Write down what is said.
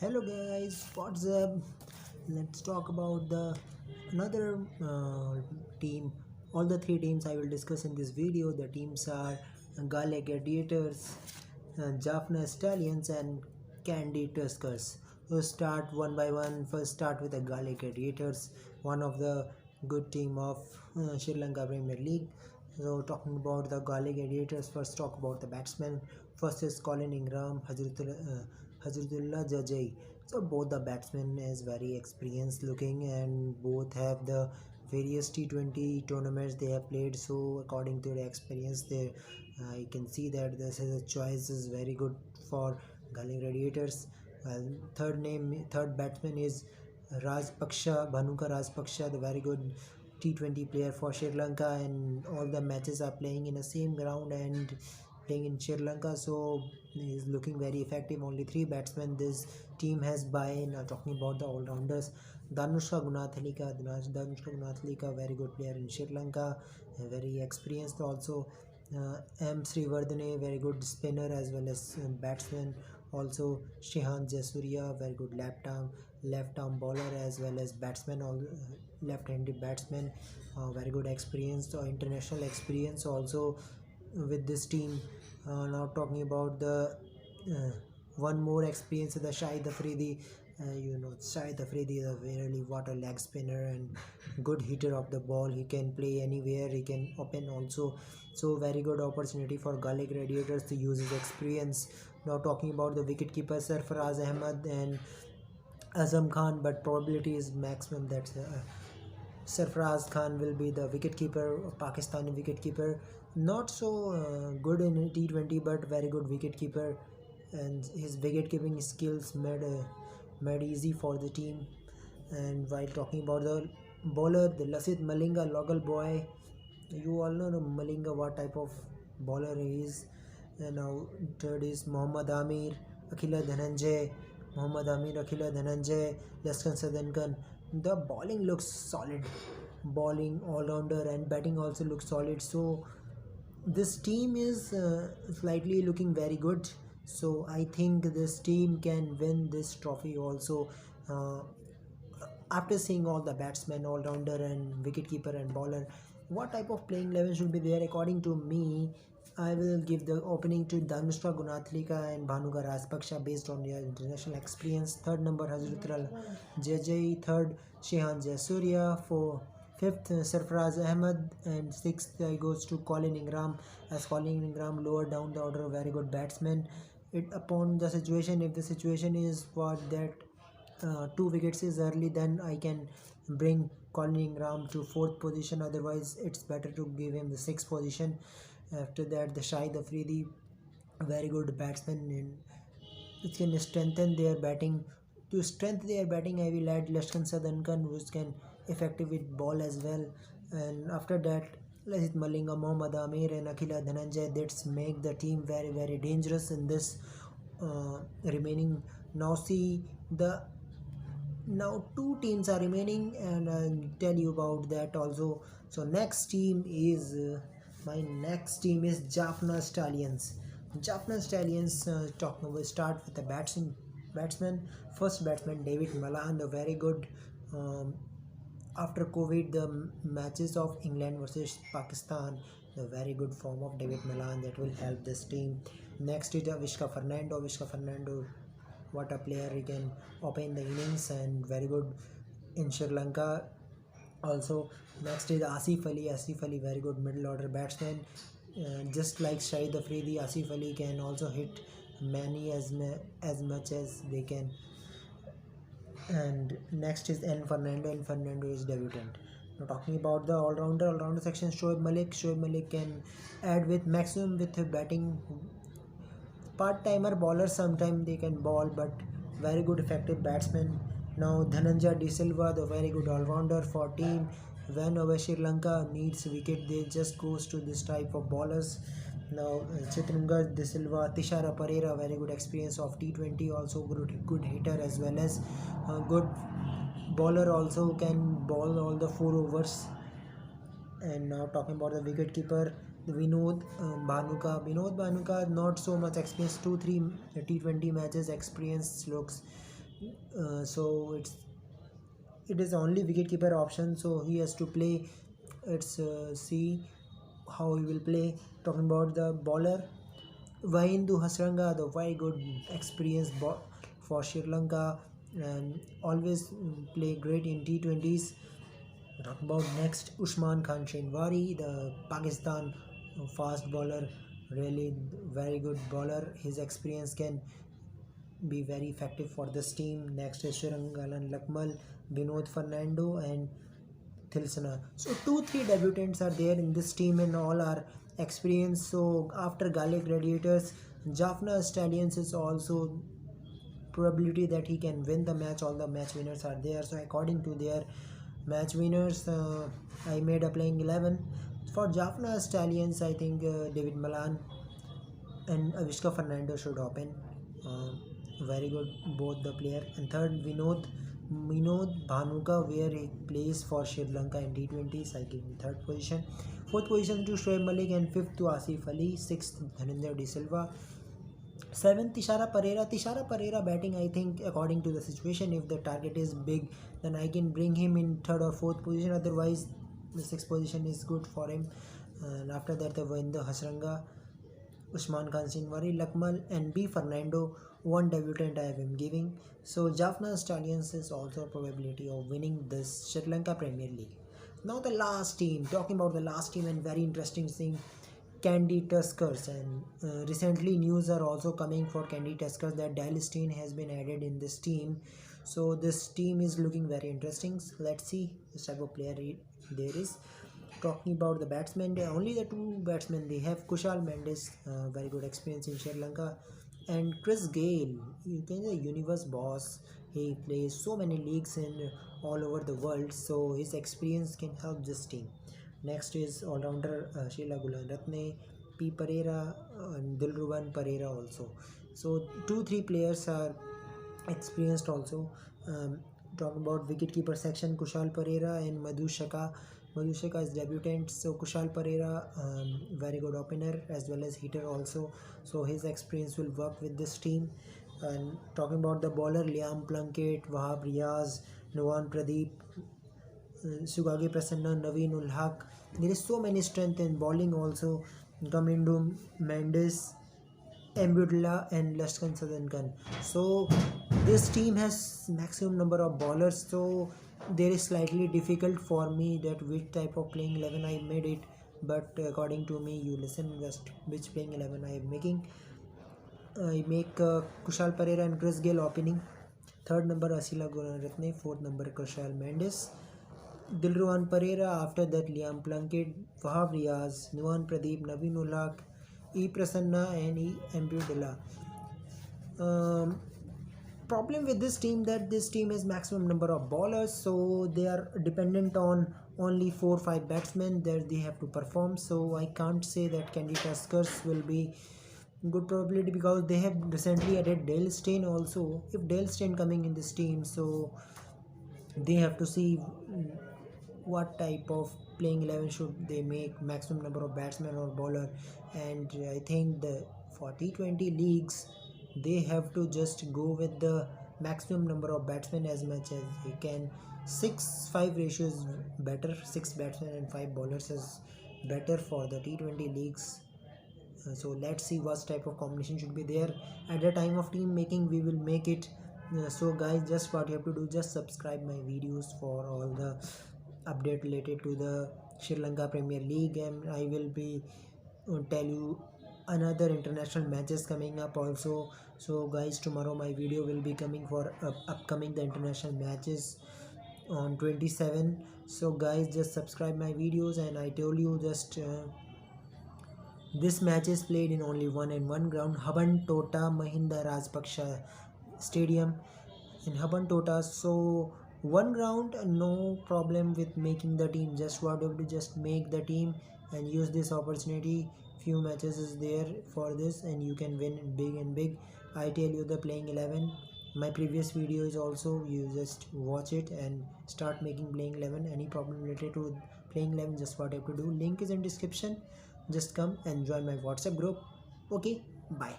Hello guys, what's up? Let's talk about the another team. All the three teams I will discuss in this video. The teams are Gale Gladiators, Jaffna Stallions, and Candy Tuskers. We'll start one by one. First, start with the Gale Gladiators, one of the good team of Sri Lanka Premier League. So, talking about the Gale Gladiators, first talk about the batsmen. First is Colin Ingram, Hazratullah Jajai. So both the batsmen is very experienced looking, and both have the various T20 tournaments they have played. So according to the experience, they I can see that this is a choice is very good for Gully Gladiators. Third batsman is Rajpaksha, Bhanuka Rajpaksha, the very good T20 player for Sri Lanka, and all the matches are playing in the same ground and playing in Sri Lanka, so he is looking very effective. Only three batsmen this team has by. Now talking about the all-rounders, Danushka Gunathalika, very good player in Sri Lanka, very experienced also. M. Srivardhane, very good spinner as well as batsman. Also, Shehan Jayasuriya, very good left arm bowler as well as batsman, all left-handed batsman, very good experience or international experience also with this team. Now talking about the uh, one more experience, the Shahid Afridi. Shahid Afridi is a really water leg spinner and good hitter of the ball. He can play anywhere. He can open also. So very good opportunity for Gully Gladiators to use his experience. Now talking about the wicketkeeper Sarfaraz Ahmed and Azam Khan, but probability is maximum that Sarfaraz Khan will be the wicketkeeper, Pakistani wicketkeeper. Not so good in T20, but very good wicketkeeper, and his wicketkeeping skills made easy for the team. And while talking about the bowler, the Lasith Malinga, local boy, you all know Malinga what type of bowler he is. And now third is Mohammad Amir, Akhila Dhananjay, Laskan Sadankan. The bowling looks solid, bowling all rounder, and batting also looks solid. So this team is slightly looking very good. So I think this team can win this trophy also. Uh, After seeing all the batsmen, all rounder, and wicketkeeper and bowler, what type of playing 11 should be there? According to me, I will give the opening to Dhanushka Gunathalika and Bhanuka Rajpaksha based on their international experience. Third number Hazratullah JJ, third Shehan Jayasuriya, for fifth Sarfaraz Ahmed, and sixth goes to Colin Ingram, as Colin Ingram lower down the order, very good batsman. It upon the situation, if the situation is what that two wickets is early, then I can bring Colin Ingram to fourth position. Otherwise, it's better to give him the sixth position. After that, the Shahid Afridi, very good batsman, and it can strengthen their batting. To strengthen their batting, I will add Lashkan Sadankan, who can effective with ball as well. And after that, Lasith Malinga, Mohammad Amir, and Akhila Dhananjay. That's make the team very dangerous in this remaining. Now see the now two teams are remaining, and I'll tell you about that also. So next team is my next team is Jaffna Stallions. Jaffna Stallions, talking we start with the batsman. First batsman David Malan, the very good. um, After COVID, the matches of England versus Pakistan, the very good form of David Malan that will help this team. Next is Vishka Fernando, what a player, he can open the innings and very good in Sri Lanka. Also, next is Asif Ali, very good middle order batsman. Just like Shahid Afridi, Asif Ali can also hit many as much as they can. And next is N Fernando. N Fernando is debutant. Now talking about the all-rounder section, Shoaib Malik. Shoaib Malik can add with maximum with batting. Part-timer bowlers sometimes they can bowl, but very good effective batsman. Now Dhananjay De Silva, the very good all-rounder for team. Whenever Sri Lanka needs wicket, they just goes to this type of bowlers. Now Chitrangad De Silva, Tishara Pereira, very good experience of T20, also good hitter as well as good bowler, also can bowl all the 4 overs. And now talking about the wicketkeeper, Vinod Bhanuka, not so much experience, 2-3 T20 matches experience looks So it is only wicketkeeper option, so he has to play. Let's see how he will play. Talking about the bowler, Wahindu Hasranga, the very good experienced for Sri Lanka, and always play great in T20s. Talk about next, Usman Khan Shinwari, the Pakistan fast bowler, really very good bowler. His experience can be very effective for this team. Next is Shirangalan Lakmal, Vinod Fernando, and Thilsana. So 2-3 debutants are there in this team and all are experienced. So after Gallic Gladiators, Jaffna Stallions is also probability that he can win the match. All the match winners are there. So according to their match winners, I made a playing 11 for Jaffna Stallions. I think David Malan and Avishka Fernando should open. Very good both the player. And third, Vinod Bhanuka, where he plays for Sri Lanka in T20s. I give him third position. Fourth position to Shoaib Malik, and fifth to Asif Ali. Sixth, Dhananjay De Silva. Seventh, Tishara Pereira. Tishara Pereira batting, I think, according to the situation, if the target is big, then I can bring him in third or fourth position. Otherwise, the sixth position is good for him. And after that, the Wahindu Hasranga, Usman Khan Shinwari, Lakmal, and B. Fernando. One debutant I am giving. So Jaffna Stallions is also a probability of winning this Sri Lanka Premier League. Now the last team. Talking about the last team and very interesting team, Candy Tuskers. And recently news are also coming for Candy Tuskers that Dale Steyn has been added in this team. So this team is looking very interesting. So let's see which type of player there is. Talking about the batsmen, only the two batsmen they have, Kushal Mendes, very good experience in Sri Lanka, and Chris Gale, you can say universe boss. He plays so many leagues in all over the world, so his experience can help this team. Next is all-rounder Sheila Gularatne, P. Pereira, and Dilruban Pereira also. So 2-3 players are experienced also. Talking about wicketkeeper section, Kushal Pereira and Madhu Shaka. Madhu Shaka is debutant, so Kushal Pereira, very good opener as well as hitter also. So his experience will work with this team. And talking about the bowler, Liam Plunkett, Wahab Riaz, Nuwan Pradeep, Sugage Prasanna, Naveen ul Haq. There is so many strength in bowling also. Kamindu Mendes, Mbudla, and Lashkan Sadankan. So this team has maximum number of bowlers, so there is slightly difficult for me that which type of playing 11 I made it. But according to me, you listen just which playing 11 I am making. I make Kushal Pereira and Chris Gale opening. Third number Asila Gunaratne. Fourth number Kushal Mendes. Dilruwan Pereira. After that Liam Plunkett, Wahab Riaz, Nuwan Pradeep, Naveen ul Haq, E. Prasanna, and E. Mbudla. Problem with this team that this team has maximum number of bowlers, so they are dependent on only 4-5 batsmen that they have to perform. So I can't say that Candy Tuskers will be good probability because they have recently added Dale Steyn also. If Dale Steyn coming in this team, so they have to see what type of playing 11 should they make, maximum number of batsmen or bowler. And I think the for T20 leagues they have to just go with the maximum number of batsmen as much as they can. 6-5 ratio is better. 6 batsmen and 5 bowlers is better for the T20 leagues. So let's see what type of combination should be there. At the time of team making we will make it. So guys, just what you have to do, just subscribe my videos for all the update related to the Sri Lanka Premier League, and I will be tell you another international matches coming up also. So guys, tomorrow my video will be coming for upcoming the international matches on 27. So guys, just subscribe my videos, and I told you just this match is played in only 1 ground, Habantota Mahinda Rajpaksha Stadium in Habantota. So one ground, no problem with making the team. Just what you have to just make the team and use this opportunity. Few matches is there for this, and you can win big and big. I tell you the playing 11. My previous video is also, you just watch it and start making playing 11. Any problem related to playing 11, just what you have to do. Link is in description. Just come and join my WhatsApp group. Okay, bye.